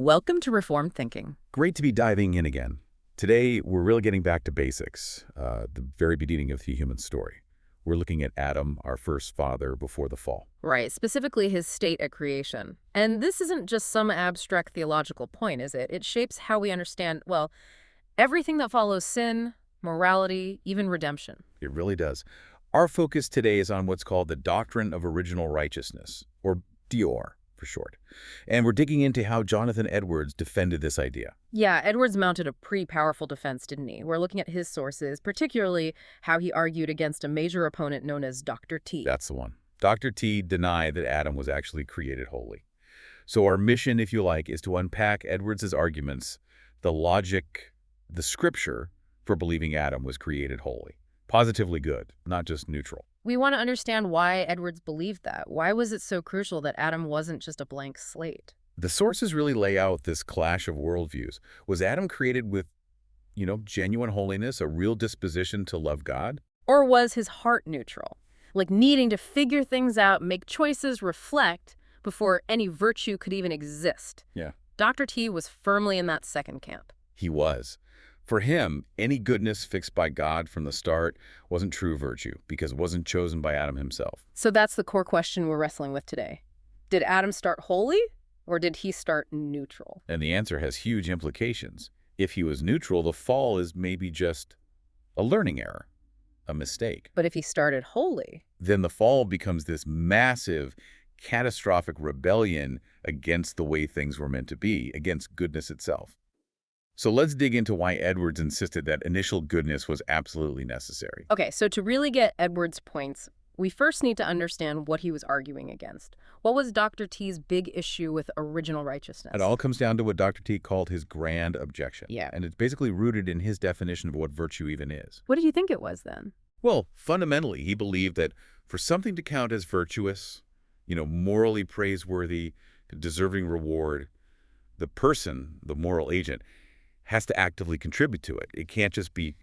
Welcome to Reformed Thinking. Great to be diving in again. Today, we're really getting back to basics, the very beginning of the human story. We're looking at Adam, our first father before the fall. Right, specifically his state at creation. And this isn't just some abstract theological point, is it? It shapes how we understand, well, everything that follows sin, morality, even redemption. It really does. Our focus today is on what's called the Doctrine of Original Righteousness, or DOR for short. And we're digging into how Jonathan Edwards defended this idea. Yeah, Edwards mounted a pretty powerful defense, didn't he? We're looking at his sources, particularly how he argued against a major opponent known as Dr. T. That's the one. Dr. T denied that Adam was actually created holy. So our mission, if you like, is to unpack Edwards' arguments, the logic, the scripture for believing Adam was created holy. Positively good, not just neutral. We want to understand why Edwards believed that. Why was it so crucial that Adam wasn't just a blank slate? The sources really lay out this clash of worldviews. Was Adam created with, genuine holiness, a real disposition to love God? Or was his heart neutral? Like needing to figure things out, make choices, reflect, before any virtue could even exist. Yeah. Dr. T was firmly in that second camp. He was. For him, any goodness fixed by God from the start wasn't true virtue because it wasn't chosen by Adam himself. So that's the core question we're wrestling with today. Did Adam start holy, or did he start neutral? And the answer has huge implications. If he was neutral, the fall is maybe just a learning error, a mistake. But if he started holy, then the fall becomes this massive, catastrophic rebellion against the way things were meant to be, against goodness itself. So let's dig into why Edwards insisted that initial goodness was absolutely necessary. Okay, so to really get Edwards' points, we first need to understand what he was arguing against. What was Dr. T's big issue with original righteousness? It all comes down to what Dr. T called his grand objection. Yeah. And it's basically rooted in his definition of what virtue even is. What do you think it was then? Well, fundamentally, he believed that for something to count as virtuous, morally praiseworthy, deserving reward, the person, the moral agent, has to actively contribute to it. It can't just be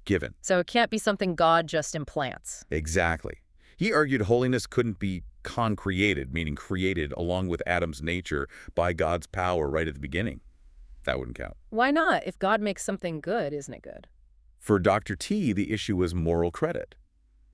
given. So it can't be something God just implants. Exactly. He argued holiness couldn't be concreated, meaning created along with Adam's nature by God's power right at the beginning. That wouldn't count. Why not? If God makes something good, isn't it good? For Dr. T, the issue was moral credit.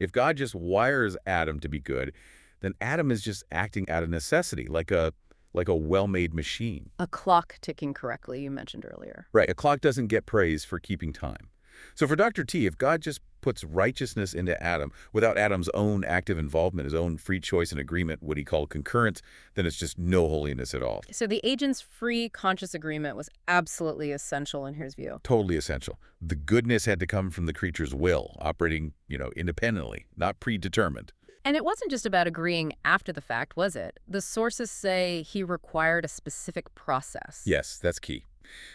If God just wires Adam to be good, then Adam is just acting out of necessity, like a well-made machine. A clock ticking correctly, you mentioned earlier. Right, a clock doesn't get praise for keeping time. So for Dr. T, if God just puts righteousness into Adam without Adam's own active involvement, his own free choice and agreement, what he called concurrence, then it's just no holiness at all. So the agent's free conscious agreement was absolutely essential in his view. Totally essential. The goodness had to come from the creature's will, operating, independently, not predetermined. And it wasn't just about agreeing after the fact, was it? The sources say he required a specific process. Yes, that's key.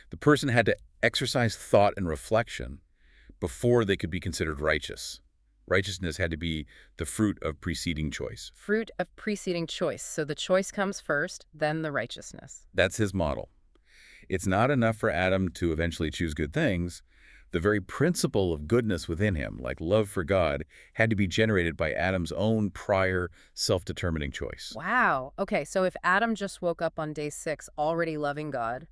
The person had to exercise thought and reflection before they could be considered righteous. Righteousness had to be the fruit of preceding choice. Fruit of preceding choice. So the choice comes first, then the righteousness. That's his model. It's not enough for Adam to eventually choose good things. The very principle of goodness within him, like love for God, had to be generated by Adam's own prior self-determining choice. Wow. Okay, so if Adam just woke up on day 6 already loving God.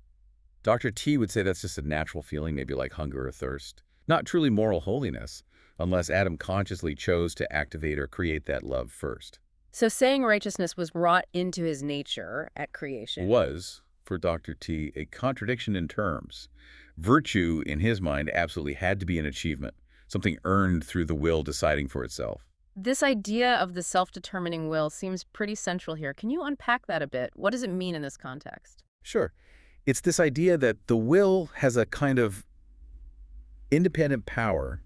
Dr. T would say that's just a natural feeling, maybe like hunger or thirst. Not truly moral holiness, unless Adam consciously chose to activate or create that love first. So saying righteousness was wrought into his nature at creation. Was, for Dr. T, a contradiction in terms. Virtue, in his mind, absolutely had to be an achievement, something earned through the will deciding for itself. This idea of the self-determining will seems pretty central here. Can you unpack that a bit? What does it mean in this context? Sure. It's this idea that the will has a kind of independent power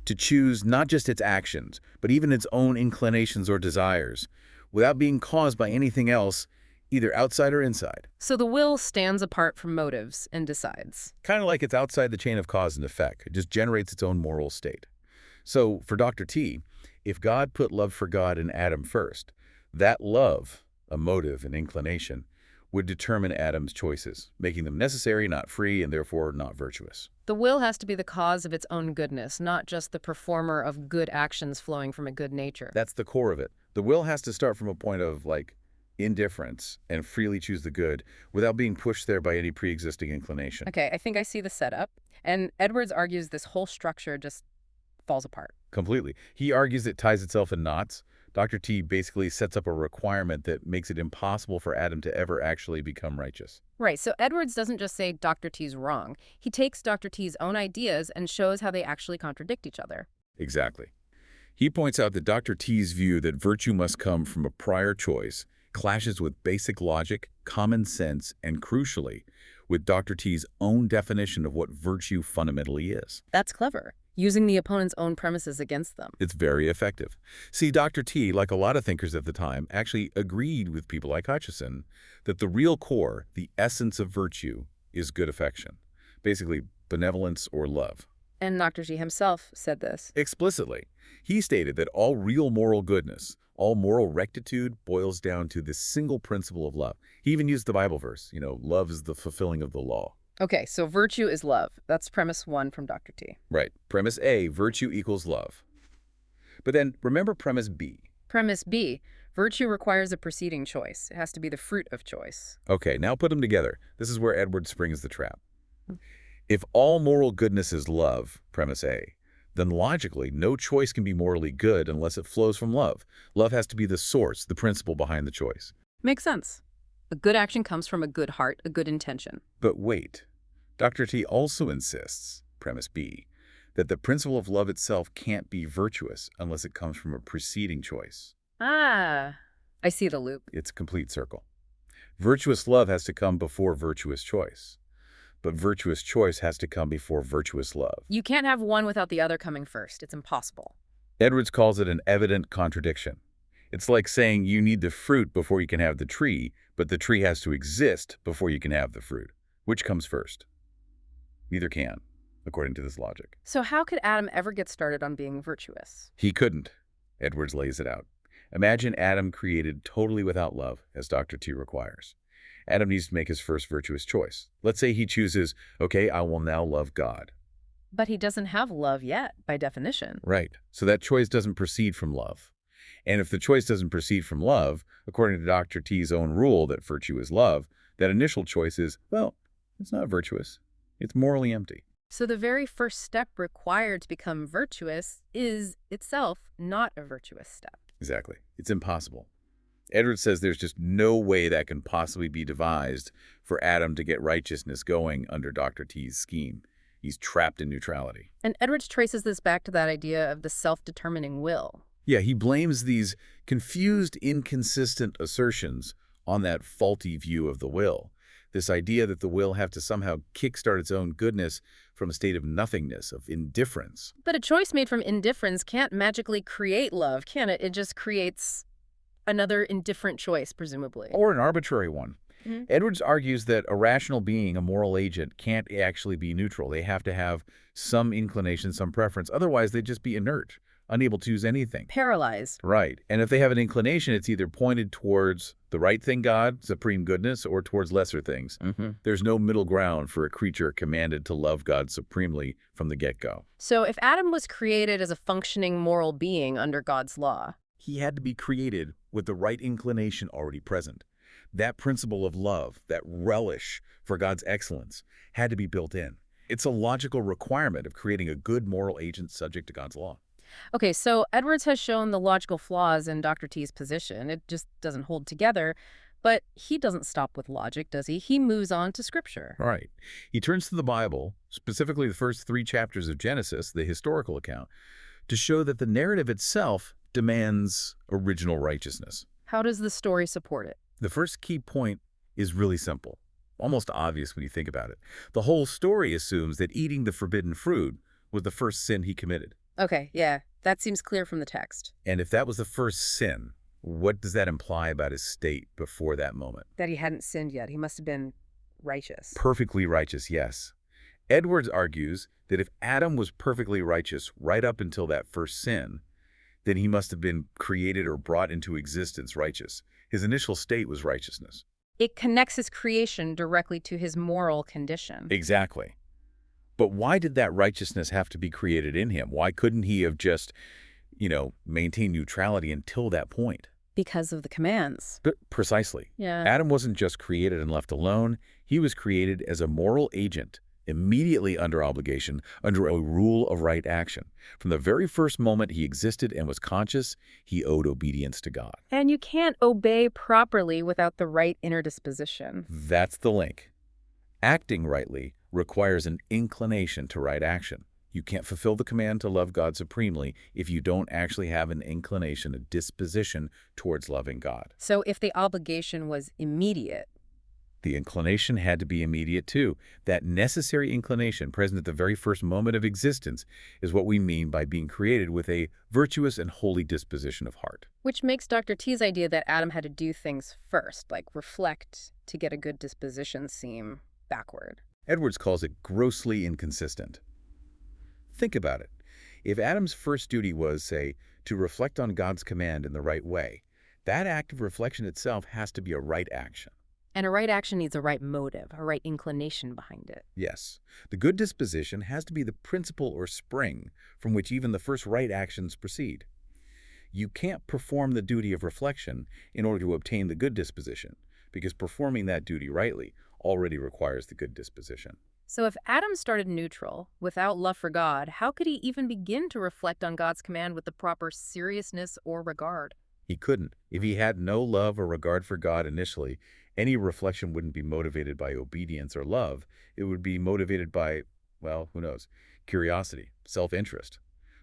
to choose not just its actions, but even its own inclinations or desires, without being caused by anything else, either outside or inside. So the will stands apart from motives and decides. Kind of like it's outside the chain of cause and effect. It just generates its own moral state. So for Dr. T, if God put love for God in Adam first, that love, a motive, an inclination, would determine Adam's choices, making them necessary, not free, and therefore not virtuous. The will has to be the cause of its own goodness, not just the performer of good actions flowing from a good nature. That's the core of it. The will has to start from a point of, indifference, and freely choose the good without being pushed there by any pre-existing inclination. Okay, I think I see the setup. And Edwards argues this whole structure just falls apart. Completely. He argues it ties itself in knots. Dr. T basically sets up a requirement that makes it impossible for Adam to ever actually become righteous. Right, so Edwards doesn't just say Dr. T's wrong. He takes Dr. T's own ideas and shows how they actually contradict each other. Exactly. He points out that Dr. T's view that virtue must come from a prior choice clashes with basic logic, common sense, and crucially, with Dr. T's own definition of what virtue fundamentally is. That's clever, using the opponent's own premises against them. It's very effective. See, Dr. T, like a lot of thinkers at the time, actually agreed with people like Hutcheson that the real core, the essence of virtue, is good affection. Basically, benevolence or love. And Dr. T himself said this. Explicitly, he stated that all real moral goodness, all moral rectitude boils down to this single principle of love. He even used the Bible verse, love is the fulfilling of the law. Okay, so virtue is love. That's premise 1 from Dr. T. Right. Premise A, virtue equals love. But then remember premise B. Premise B, virtue requires a preceding choice. It has to be the fruit of choice. Okay, now put them together. This is where Edward springs the trap. If all moral goodness is love, premise A, then logically no choice can be morally good unless it flows from love. Love has to be the source, the principle behind the choice. Makes sense. A good action comes from a good heart, a good intention. But wait, Dr. T also insists, premise B, that the principle of love itself can't be virtuous unless it comes from a preceding choice. Ah, I see the loop. It's a complete circle. Virtuous love has to come before virtuous choice. But virtuous choice has to come before virtuous love. You can't have one without the other coming first. It's impossible. Edwards calls it an evident contradiction. It's like saying you need the fruit before you can have the tree, but the tree has to exist before you can have the fruit. Which comes first? Neither can, according to this logic. So how could Adam ever get started on being virtuous? He couldn't. Edwards lays it out. Imagine Adam created totally without love, as Dr. T requires. Adam needs to make his first virtuous choice. Let's say he chooses, okay, I will now love God. But he doesn't have love yet, by definition. Right. So that choice doesn't proceed from love. And if the choice doesn't proceed from love, according to Dr. T's own rule that virtue is love, that initial choice is, well, it's not virtuous. It's morally empty. So the very first step required to become virtuous is itself not a virtuous step. Exactly. It's impossible. Edwards says there's just no way that can possibly be devised for Adam to get righteousness going under Dr. T's scheme. He's trapped in neutrality. And Edwards traces this back to that idea of the self-determining will. Yeah, he blames these confused, inconsistent assertions on that faulty view of the will. This idea that the will have to somehow kickstart its own goodness from a state of nothingness, of indifference. But a choice made from indifference can't magically create love, can it? It just creates another indifferent choice, presumably. Or an arbitrary one. Edwards argues that a rational being, a moral agent, can't actually be neutral. They have to have some inclination, some preference. Otherwise, they'd just be inert, unable to choose anything. Paralyzed. Right. And if they have an inclination, it's either pointed towards the right thing, God, supreme goodness, or towards lesser things. There's no middle ground for a creature commanded to love God supremely from the get-go. So if Adam was created as a functioning moral being under God's law, he had to be created with the right inclination already present. That principle of love, that relish for God's excellence, had to be built in. It's a logical requirement of creating a good moral agent subject to God's law. Okay, so Edwards has shown the logical flaws in Dr. T's position. It just doesn't hold together. But he doesn't stop with logic, does he? He moves on to Scripture. Right. He turns to the Bible, specifically the first 3 chapters of Genesis, the historical account, to show that the narrative itself demands original righteousness. How does the story support it? The first key point is really simple, almost obvious when you think about it. The whole story assumes that eating the forbidden fruit was the first sin he committed. Okay, yeah, that seems clear from the text. And if that was the first sin, what does that imply about his state before that moment? That he hadn't sinned yet. He must have been righteous. Perfectly righteous, yes. Edwards argues that if Adam was perfectly righteous right up until that first sin, then he must have been created or brought into existence righteous. His initial state was righteousness. It connects his creation directly to his moral condition. Exactly. But why did that righteousness have to be created in him? Why couldn't he have just, maintained neutrality until that point? Because of the commands. But precisely. Yeah. Adam wasn't just created and left alone. He was created as a moral agent, immediately under obligation, under a rule of right action. From the very first moment he existed and was conscious, he owed obedience to God. And you can't obey properly without the right inner disposition. That's the link. Acting rightly requires an inclination to right action. You can't fulfill the command to love God supremely if you don't actually have an inclination, a disposition towards loving God. So if the obligation was immediate, The inclination had to be immediate too. That necessary inclination present at the very first moment of existence is what we mean by being created with a virtuous and holy disposition of heart. which makes Dr. T's idea that Adam had to do things first, like reflect to get a good disposition, seem backward. Edwards calls it grossly inconsistent. Think about it. If Adam's first duty was, say, to reflect on God's command in the right way, that act of reflection itself has to be a right action. And a right action needs a right motive, a right inclination behind it. Yes, the good disposition has to be the principle or spring from which even the first right actions proceed. You can't perform the duty of reflection in order to obtain the good disposition, because performing that duty rightly already requires the good disposition. So if Adam started neutral, without love for God, how could he even begin to reflect on God's command with the proper seriousness or regard? He couldn't. If he had no love or regard for God initially, any reflection wouldn't be motivated by obedience or love. It would be motivated by, well, who knows, curiosity, self-interest,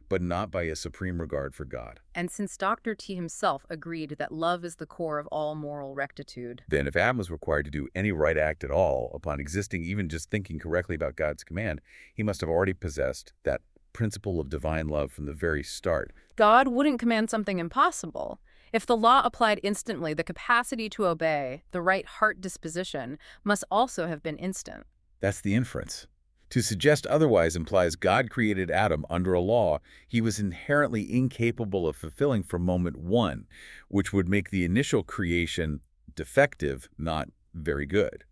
but not by a supreme regard for God. And since Dr. T himself agreed that love is the core of all moral rectitude, Then if Adam was required to do any right act at all upon existing, even just thinking correctly about God's command, he must have already possessed that principle of divine love from the very start. God wouldn't command something impossible. If the law applied instantly, the capacity to obey, the right heart disposition, must also have been instant. That's the inference. To suggest otherwise implies God created Adam under a law he was inherently incapable of fulfilling from moment one, which would make the initial creation defective, not very good.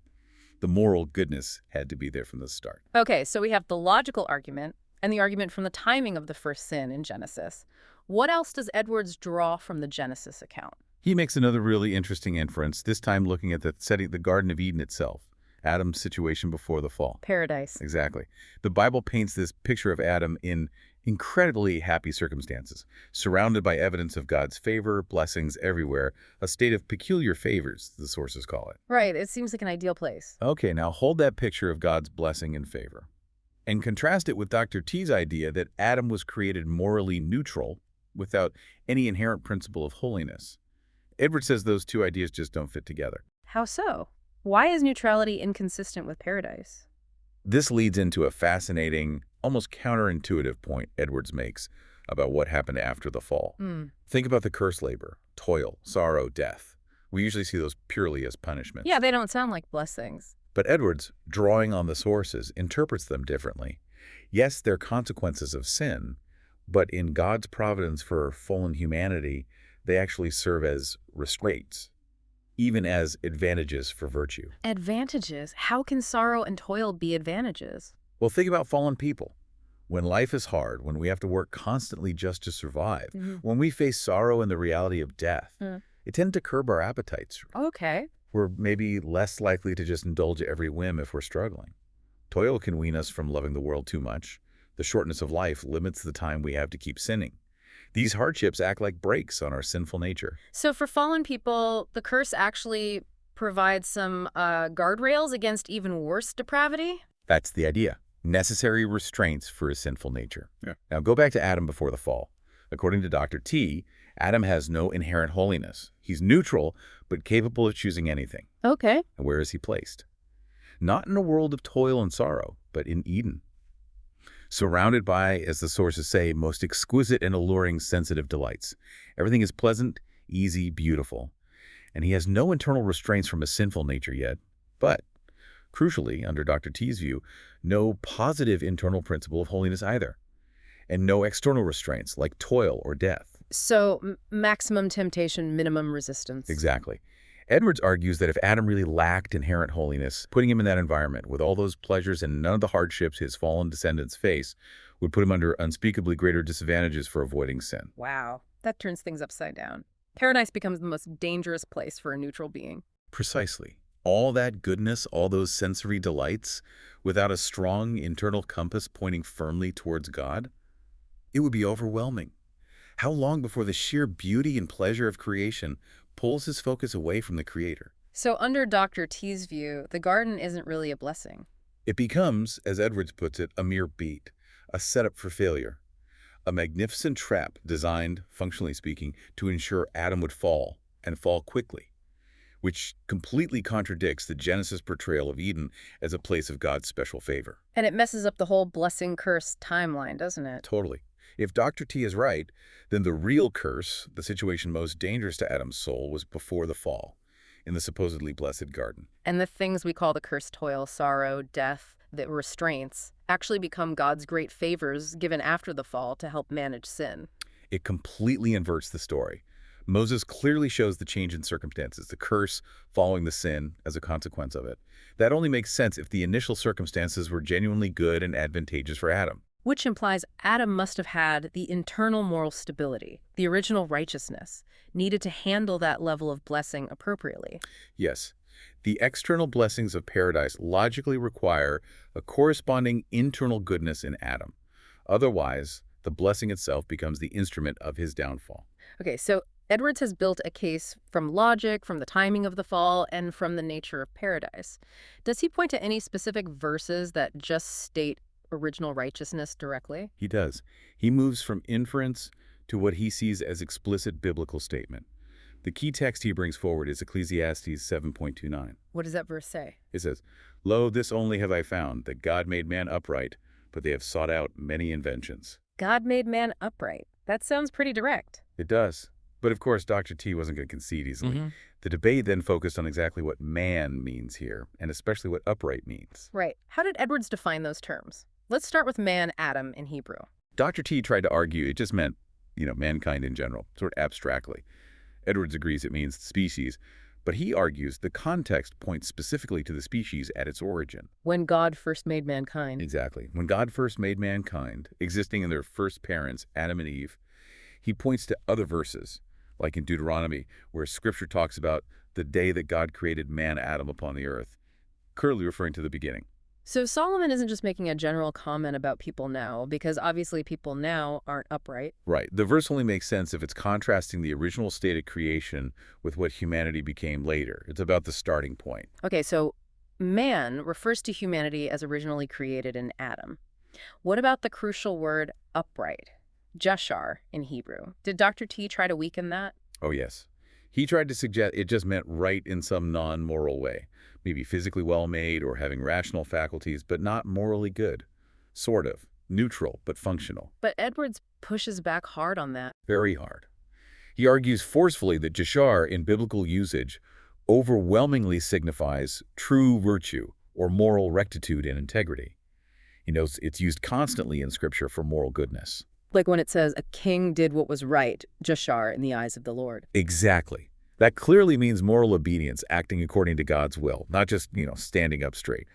The moral goodness had to be there from the start. Okay, so we have the logical argument and the argument from the timing of the first sin in Genesis. What else does Edwards draw from the Genesis account? He makes another really interesting inference, this time looking at the Garden of Eden itself, Adam's situation before the fall. Paradise. Exactly. The Bible paints this picture of Adam in incredibly happy circumstances, surrounded by evidence of God's favor, blessings everywhere, a state of peculiar favors, the sources call it. Right, it seems like an ideal place. Okay, now hold that picture of God's blessing and favor, and contrast it with Dr. T's idea that Adam was created morally neutral without any inherent principle of holiness. Edward says those two ideas just don't fit together. How so? Why is neutrality inconsistent with paradise? This leads into a fascinating, almost counterintuitive point Edwards makes about what happened after the fall. Think about the cursed labor, toil, sorrow, death. We usually see those purely as punishments. Yeah, they don't sound like blessings. But Edwards, drawing on the sources, interprets them differently. Yes, they're consequences of sin, but in God's providence for fallen humanity, they actually serve as restraints, even as advantages for virtue. Advantages? How can sorrow and toil be advantages? Well, think about fallen people. When life is hard, when we have to work constantly just to survive, when we face sorrow and the reality of death, it tends to curb our appetites. Okay. We're maybe less likely to just indulge every whim if we're struggling. Toil can wean us from loving the world too much. The shortness of life limits the time we have to keep sinning. These hardships act like brakes on our sinful nature. So for fallen people, the curse actually provides some guardrails against even worse depravity? That's the idea. Necessary restraints for a sinful nature. Now go back to Adam before the fall. According to Dr. T, Adam has no inherent holiness. He's neutral, but capable of choosing anything. Okay. And where is he placed? Not in a world of toil and sorrow, but in Eden. Surrounded by, as the sources say, most exquisite and alluring sensitive delights. Everything is pleasant, easy, beautiful. And he has no internal restraints from a sinful nature yet. But, crucially, under Dr. T's view, no positive internal principle of holiness either. And no external restraints like toil or death. So maximum temptation, minimum resistance. Exactly. Edwards argues that if Adam really lacked inherent holiness, putting him in that environment with all those pleasures and none of the hardships his fallen descendants face would put him under unspeakably greater disadvantages for avoiding sin. Wow, that turns things upside down. Paradise becomes the most dangerous place for a neutral being. Precisely. All that goodness, all those sensory delights, without a strong internal compass pointing firmly towards God, it would be overwhelming. How long before the sheer beauty and pleasure of creation pulls his focus away from the Creator? So under Dr. T's view, the garden isn't really a blessing. It becomes, as Edwards puts it, a mere bait, a setup for failure, a magnificent trap designed, functionally speaking, to ensure Adam would fall, and fall quickly, which completely contradicts the Genesis portrayal of Eden as a place of God's special favor. And it messes up the whole blessing-curse timeline, doesn't it? Totally. If Dr. T is right, then the real curse, the situation most dangerous to Adam's soul, was before the fall, in the supposedly blessed garden. And the things we call the cursed toil, sorrow, death, the restraints, actually become God's great favors given after the fall to help manage sin. It completely inverts the story. Moses clearly shows the change in circumstances, the curse following the sin as a consequence of it. That only makes sense if the initial circumstances were genuinely good and advantageous for Adam. Which implies Adam must have had the internal moral stability, the original righteousness, needed to handle that level of blessing appropriately. Yes, the external blessings of paradise logically require a corresponding internal goodness in Adam. Otherwise, the blessing itself becomes the instrument of his downfall. Okay, so Edwards has built a case from logic, from the timing of the fall, and from the nature of paradise. Does he point to any specific verses that just state original righteousness directly? He does. He moves from inference to what he sees as explicit biblical statement. The key text he brings forward is Ecclesiastes 7.29. What does that verse say? It says, "Lo, this only have I found, that God made man upright, but they have sought out many inventions." God made man upright. That sounds pretty direct. It does. But of course, Dr. T wasn't going to concede easily. The debate then focused on exactly what man means here, and especially what upright means. Right. How did Edwards define those terms? Let's start with man, Adam, in Hebrew. Dr. T tried to argue it just meant, mankind in general, sort of abstractly. Edwards agrees it means species, but he argues the context points specifically to the species at its origin. When God first made mankind. Exactly. When God first made mankind, existing in their first parents, Adam and Eve, he points to other verses, like in Deuteronomy, where Scripture talks about the day that God created man, Adam, upon the earth, clearly referring to the beginning. So Solomon isn't just making a general comment about people now, because obviously people now aren't upright. Right. The verse only makes sense if it's contrasting the original state of creation with what humanity became later. It's about the starting point. Okay, so man refers to humanity as originally created in Adam. What about the crucial word upright? Jashar in Hebrew. Did Dr. T try to weaken that? Oh, yes. He tried to suggest it just meant right in some non-moral way, maybe physically well-made or having rational faculties, but not morally good. Sort of. Neutral, but functional. But Edwards pushes back hard on that. Very hard. He argues forcefully that Jashar, in biblical usage, overwhelmingly signifies true virtue or moral rectitude and integrity. He notes it's used constantly in Scripture for moral goodness. Like when it says, a king did what was right, Jashar, in the eyes of the Lord. Exactly. That clearly means moral obedience, acting according to God's will, not just, standing up straight.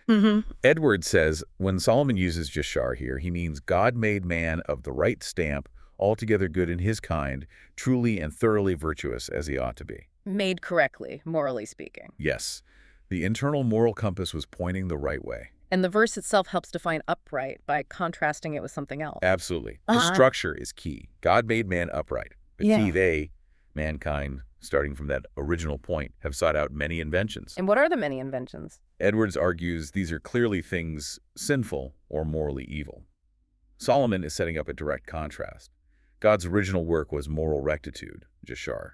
Edwards says when Solomon uses Jashar here, he means God made man of the right stamp, altogether good in his kind, truly and thoroughly virtuous as he ought to be. Made correctly, morally speaking. Yes. The internal moral compass was pointing the right way. And the verse itself helps define upright by contrasting it with something else. Absolutely. The structure is key. God made man upright. But they, mankind, starting from that original point, have sought out many inventions. And what are the many inventions? Edwards argues these are clearly things sinful or morally evil. Solomon is setting up a direct contrast. God's original work was moral rectitude, Jashar.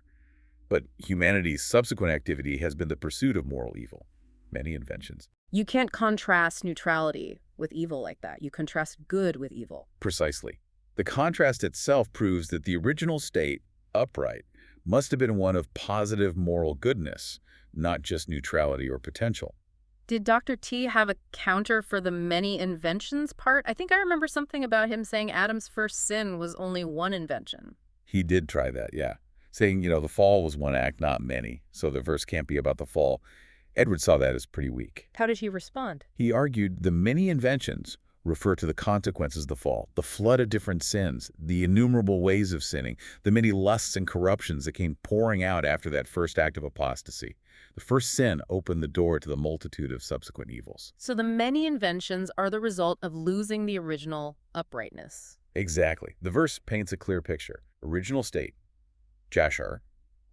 But humanity's subsequent activity has been the pursuit of moral evil, many inventions. You can't contrast neutrality with evil like that. You contrast good with evil. Precisely. The contrast itself proves that the original state, upright, must have been one of positive moral goodness, not just neutrality or potential. Did Dr. T have a counter for the many inventions part? I think I remember something about him saying Adam's first sin was only one invention. He did try that, yeah. Saying, the fall was one act, not many, so the verse can't be about the fall. Edwards saw that as pretty weak. How did he respond? He argued the many inventions refer to the consequences of the fall, the flood of different sins, the innumerable ways of sinning, the many lusts and corruptions that came pouring out after that first act of apostasy. The first sin opened the door to the multitude of subsequent evils. So the many inventions are the result of losing the original uprightness. Exactly. The verse paints a clear picture. Original state, Jashar,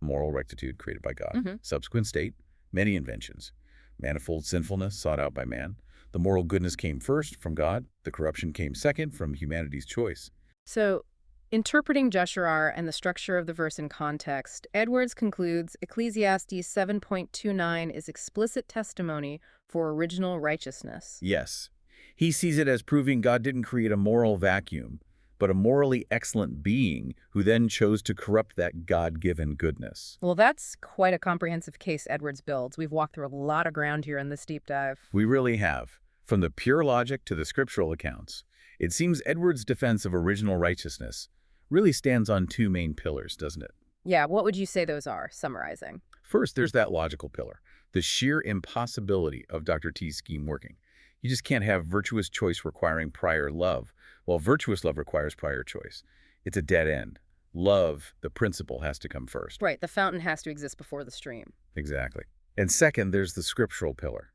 moral rectitude created by God. Subsequent state, many inventions. Manifold sinfulness sought out by man. The moral goodness came first from God. The corruption came second from humanity's choice. So, interpreting Jeshurun and the structure of the verse in context, Edwards concludes Ecclesiastes 7.29 is explicit testimony for original righteousness. Yes. He sees it as proving God didn't create a moral vacuum, but a morally excellent being who then chose to corrupt that God-given goodness. Well, that's quite a comprehensive case Edwards builds. We've walked through a lot of ground here in this deep dive. We really have. From the pure logic to the scriptural accounts, it seems Edwards' defense of original righteousness really stands on two main pillars, doesn't it? Yeah, what would you say those are, summarizing? First, there's that logical pillar, the sheer impossibility of Dr. T's scheme working. You just can't have virtuous choice requiring prior love, while virtuous love requires prior choice. It's a dead end. Love, the principle, has to come first. Right, the fountain has to exist before the stream. Exactly. And second, there's the scriptural pillar.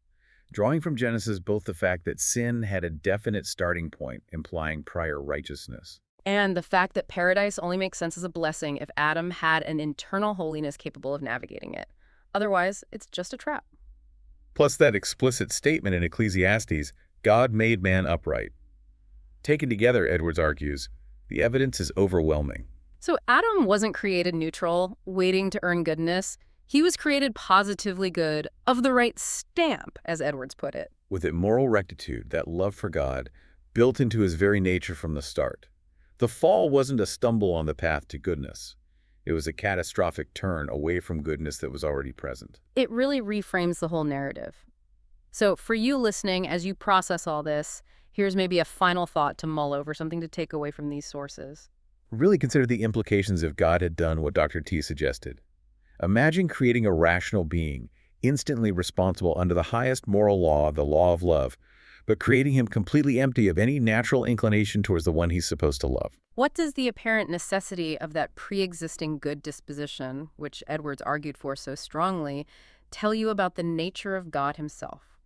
Drawing from Genesis both the fact that sin had a definite starting point, implying prior righteousness, and the fact that paradise only makes sense as a blessing if Adam had an internal holiness capable of navigating it. Otherwise, it's just a trap. plus that explicit statement in Ecclesiastes, God made man upright. Taken together, Edwards argues, the evidence is overwhelming. So Adam wasn't created neutral, waiting to earn goodness. He was created positively good, of the right stamp, as Edwards put it. With it moral rectitude, that love for God, built into his very nature from the start. The fall wasn't a stumble on the path to goodness. It was a catastrophic turn away from goodness that was already present. It really reframes the whole narrative. So for you listening, as you process all this, here's maybe a final thought to mull over, something to take away from these sources. Really consider the implications if God had done what Dr. T suggested. Imagine creating a rational being, instantly responsible under the highest moral law, the law of love, but creating him completely empty of any natural inclination towards the one he's supposed to love. What does the apparent necessity of that pre-existing good disposition, which Edwards argued for so strongly, tell you about the nature of God himself,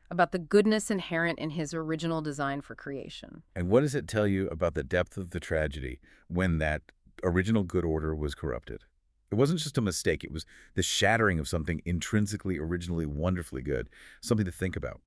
about the goodness inherent in his original design for creation? And what does it tell you about the depth of the tragedy when that original good order was corrupted? It wasn't just a mistake. It was the shattering of something intrinsically, originally, wonderfully good, something to think about.